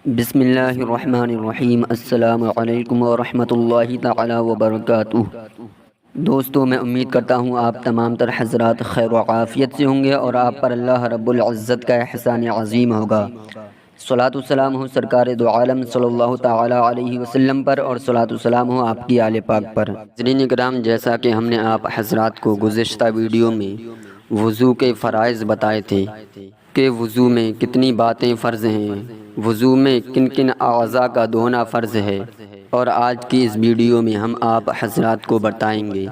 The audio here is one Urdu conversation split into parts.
بسم اللہ الرحمن الرحیم۔ السلام علیکم ورحمۃ اللہ تعالی وبرکاتہ۔ دوستو، میں امید کرتا ہوں آپ تمام تر حضرات خیر و عافیت سے ہوں گے اور آپ پر اللہ رب العزت کا احسان عظیم ہوگا۔ صلاۃ والسلام ہو سرکار دو عالم صلی اللہ تعالی علیہ وسلم پر، اور صلاۃ والسلام ہو آپ کی آل پاک پر۔ ناظرین کرام، جیسا کہ ہم نے آپ حضرات کو گزشتہ ویڈیو میں وضو کے فرائض بتائے تھے کہ وضو میں کتنی باتیں فرض ہیں، وضو میں کن کن اعضاء کا دھونا فرض ہے، اور آج کی اس ویڈیو میں ہم آپ حضرات کو بتائیں گے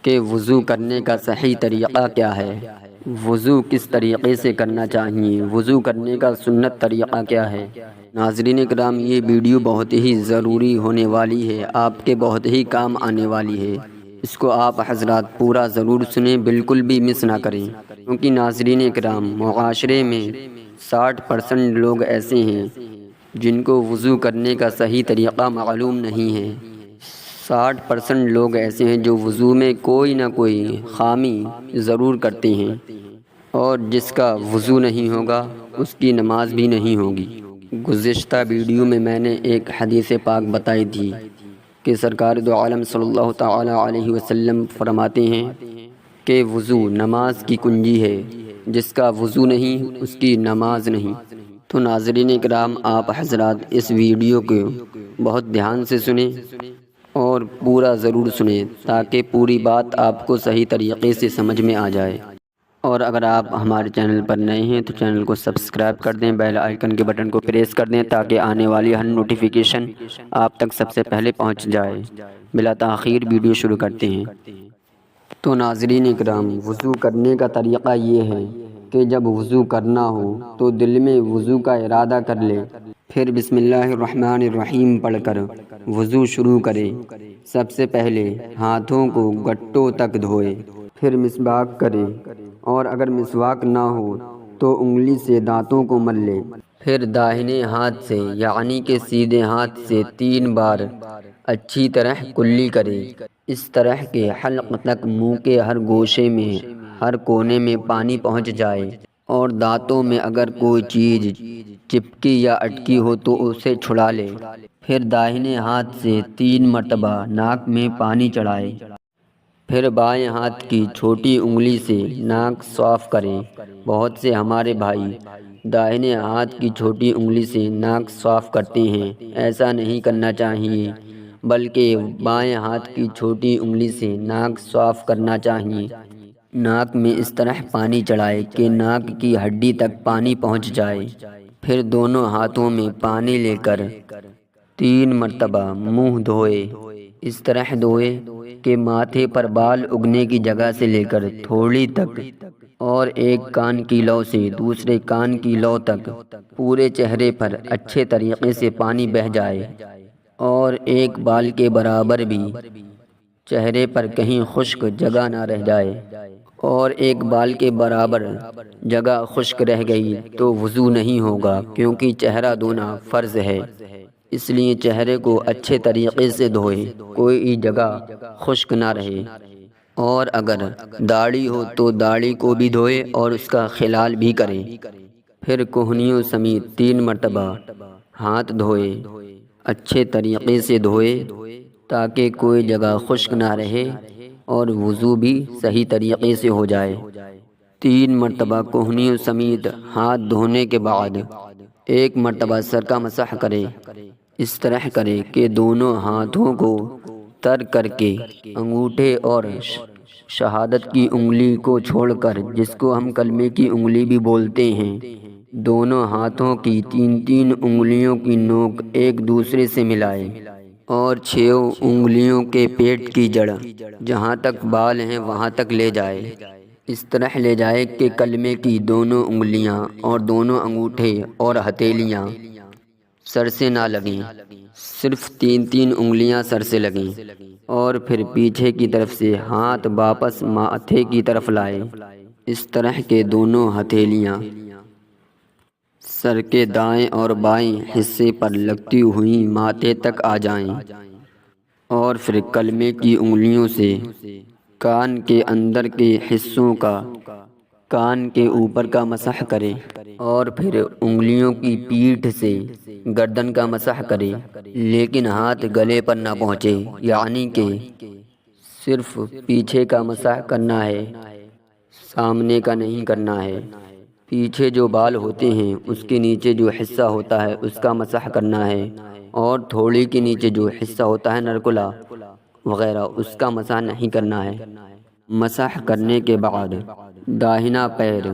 کہ وضو کرنے کا صحیح طریقہ کیا ہے، وضو کس طریقے سے کرنا چاہیے، وضو کرنے کا سنت طریقہ کیا ہے۔ ناظرین کرام، یہ ویڈیو بہت ہی ضروری ہونے والی ہے، آپ کے بہت ہی کام آنے والی ہے۔ اس کو آپ حضرات پورا ضرور سنیں، بالکل بھی مس نہ کریں، کیونکہ ناظرین کرام، معاشرے میں 60% لوگ ایسے ہیں جن کو وضو کرنے کا صحیح طریقہ معلوم نہیں ہے۔ 60% لوگ ایسے ہیں جو وضو میں کوئی نہ کوئی خامی ضرور کرتے ہیں، اور جس کا وضو نہیں ہوگا اس کی نماز بھی نہیں ہوگی۔ گزشتہ ویڈیو میں میں نے ایک حدیث پاک بتائی تھی کہ سرکار دو عالم صلی اللہ تعالی علیہ وسلم فرماتے ہیں کہ وضو نماز کی کنجی ہے، جس کا وضو نہیں اس کی نماز نہیں۔ تو ناظرین کرام، آپ حضرات اس ویڈیو کو بہت دھیان سے سنیں اور پورا ضرور سنیں، تاکہ پوری بات آپ کو صحیح طریقے سے سمجھ میں آ جائے۔ اور اگر آپ ہمارے چینل پر نئے ہیں تو چینل کو سبسکرائب کر دیں، بیل آئیکن کے بٹن کو پریس کر دیں، تاکہ آنے والی ہر نوٹیفیکیشن آپ تک سب سے پہلے پہنچ جائے۔ بلا تاخیر ویڈیو شروع کرتے ہیں۔ تو ناظرین کرام، وضو کرنے کا طریقہ یہ ہے کہ جب وضو کرنا ہو تو دل میں وضو کا ارادہ کر لے، پھر بسم اللہ الرحمن الرحیم پڑھ کر وضو شروع کرے۔ سب سے پہلے ہاتھوں کو گٹوں تک دھوئے، پھر مسواک کرے، اور اگر مسواک نہ ہو تو انگلی سے دانتوں کو مل لے، پھر داہنے ہاتھ سے یعنی کہ سیدھے ہاتھ سے 3 بار اچھی طرح کلی کرے، اس طرح کہ حلق تک منہ کے ہر گوشے میں، ہر کونے میں پانی پہنچ جائے، اور دانتوں میں اگر کوئی چیز چپکی یا اٹکی ہو تو اسے چھڑا لے۔ پھر داہنے ہاتھ سے 3 مرتبہ ناک میں پانی چڑھائے، پھر بائیں ہاتھ کی چھوٹی انگلی سے ناک صاف کریں۔ بہت سے ہمارے بھائی داہنے ہاتھ کی چھوٹی انگلی سے ناک صاف کرتے ہیں، ایسا نہیں کرنا چاہیے، بلکہ بائیں ہاتھ کی چھوٹی انگلی سے ناک صاف کرنا چاہیے۔ ناک میں اس طرح پانی چڑھائے کہ ناک کی ہڈی تک پانی پہنچ جائے، پھر دونوں ہاتھوں میں پانی لے کر 3 مرتبہ منہ دھوئے، اس طرح دھوئے کہ ماتھے پر بال اگنے کی جگہ سے لے کر تھوڑی تک، اور ایک کان کی لو سے دوسرے کان کی لو تک پورے چہرے پر اچھے طریقے سے پانی بہہ جائے، اور ایک بال کے برابر بھی چہرے پر کہیں خشک جگہ نہ رہ جائے، اور ایک بال کے برابر جگہ خشک رہ گئی تو وضو نہیں ہوگا، کیونکہ چہرہ دھونا فرض ہے۔ اس لیے چہرے کو اچھے طریقے سے دھوئے، کوئی جگہ خشک نہ رہے، اور اگر داڑھی ہو تو داڑھی کو بھی دھوئے اور اس کا خلال بھی کرے۔ پھر کہنیوں سمیت 3 مرتبہ ہاتھ دھوئے، اچھے طریقے سے دھوئے تاکہ کوئی جگہ خشک نہ رہے اور وضو بھی صحیح طریقے سے ہو جائے۔ 3 مرتبہ کہنیوں سمیت ہاتھ دھونے کے بعد 1 مرتبہ سر کا مسح کرے، اس طرح کرے کہ دونوں ہاتھوں کو تر کر کے انگوٹھے اور شہادت کی انگلی کو چھوڑ کر، جس کو ہم کلمے کی انگلی بھی بولتے ہیں، دونوں ہاتھوں کی 3 انگلیوں کی نوک ایک دوسرے سے ملائے، اور 6 انگلیوں کے پیٹ کی جڑ جہاں تک بال ہیں وہاں تک لے جائے، اس طرح لے جائے کہ کلمے کی دونوں انگلیاں اور دونوں انگوٹھے اور ہتھیلیاں سر سے نہ لگیں، صرف 3 انگلیاں سر سے لگیں، اور پھر پیچھے کی طرف سے ہاتھ واپس ماتھے کی طرف لائے، اس طرح کے دونوں ہتھیلیاں سر کے دائیں اور بائیں حصے پر لگتی ہوئی ماتھے تک آ جائیں، اور پھر کلمے کی انگلیوں سے کان کے اندر کے حصوں کا کان کے اوپر کا مسح کرے اور پھر انگلیوں کی پیٹھ سے گردن کا مسح کرے، لیکن ہاتھ گلے پر نہ پہنچے، یعنی کہ صرف پیچھے کا مسح کرنا ہے، سامنے کا نہیں کرنا ہے۔ پیچھے جو بال ہوتے ہیں اس کے نیچے جو حصہ ہوتا ہے اس کا مسح کرنا ہے، اور تھوڑی کے نیچے جو حصہ ہوتا ہے نرکلا وغیرہ اس کا مسح نہیں کرنا ہے۔ مسح کرنے کے بعد داہنا پیر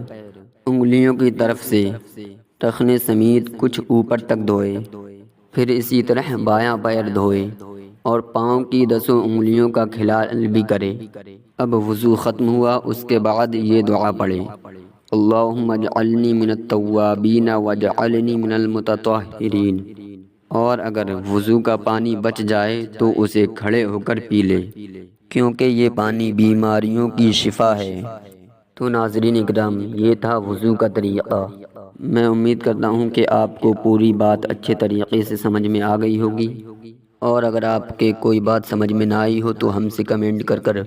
انگلیوں کی طرف سے ٹخنے سمیت کچھ اوپر تک دھوئے، پھر اسی طرح بایاں پیر دھوئے اور پاؤں کی 10 انگلیوں کا کھلال بھی کرے۔ اب وضو ختم ہوا، اس کے بعد یہ دعا پڑھے: اللہم اجعلنی من التوابین واجعلنی من المتطہرین۔ اور اگر وضو کا پانی بچ جائے تو اسے کھڑے ہو کر پی لے، کیونکہ یہ پانی بیماریوں کی شفا ہے۔ تو ناظرین اکرام، یہ تھا وضو کا طریقہ۔ میں امید کرتا ہوں کہ آپ کو پوری بات اچھے طریقے سے سمجھ میں آ گئی ہوگی، اور اگر آپ کے کوئی بات سمجھ میں نہ آئی ہو تو ہم سے کمنٹ کر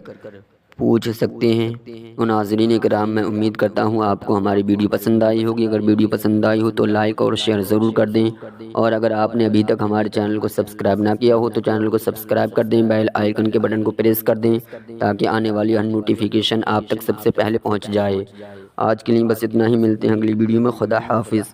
پوچھ سکتے ہیں۔ تو ناظرین اکرام، میں امید کرتا ہوں آپ کو ہماری ویڈیو پسند آئی ہوگی۔ اگر ویڈیو پسند آئی ہو تو لائک اور شیئر ضرور کر دیں، اور اگر آپ نے ابھی تک ہمارے چینل کو سبسکرائب نہ کیا ہو تو چینل کو سبسکرائب کر دیں، بیل آئیکن کے بٹن کو پریس کر دیں تاکہ آنے والی ہر نوٹیفیکیشن آپ تک سب سے پہلے پہنچ جائے۔ آج کے لیے بس اتنا ہی، ملتے ہیں اگلی ویڈیو میں۔ خدا حافظ۔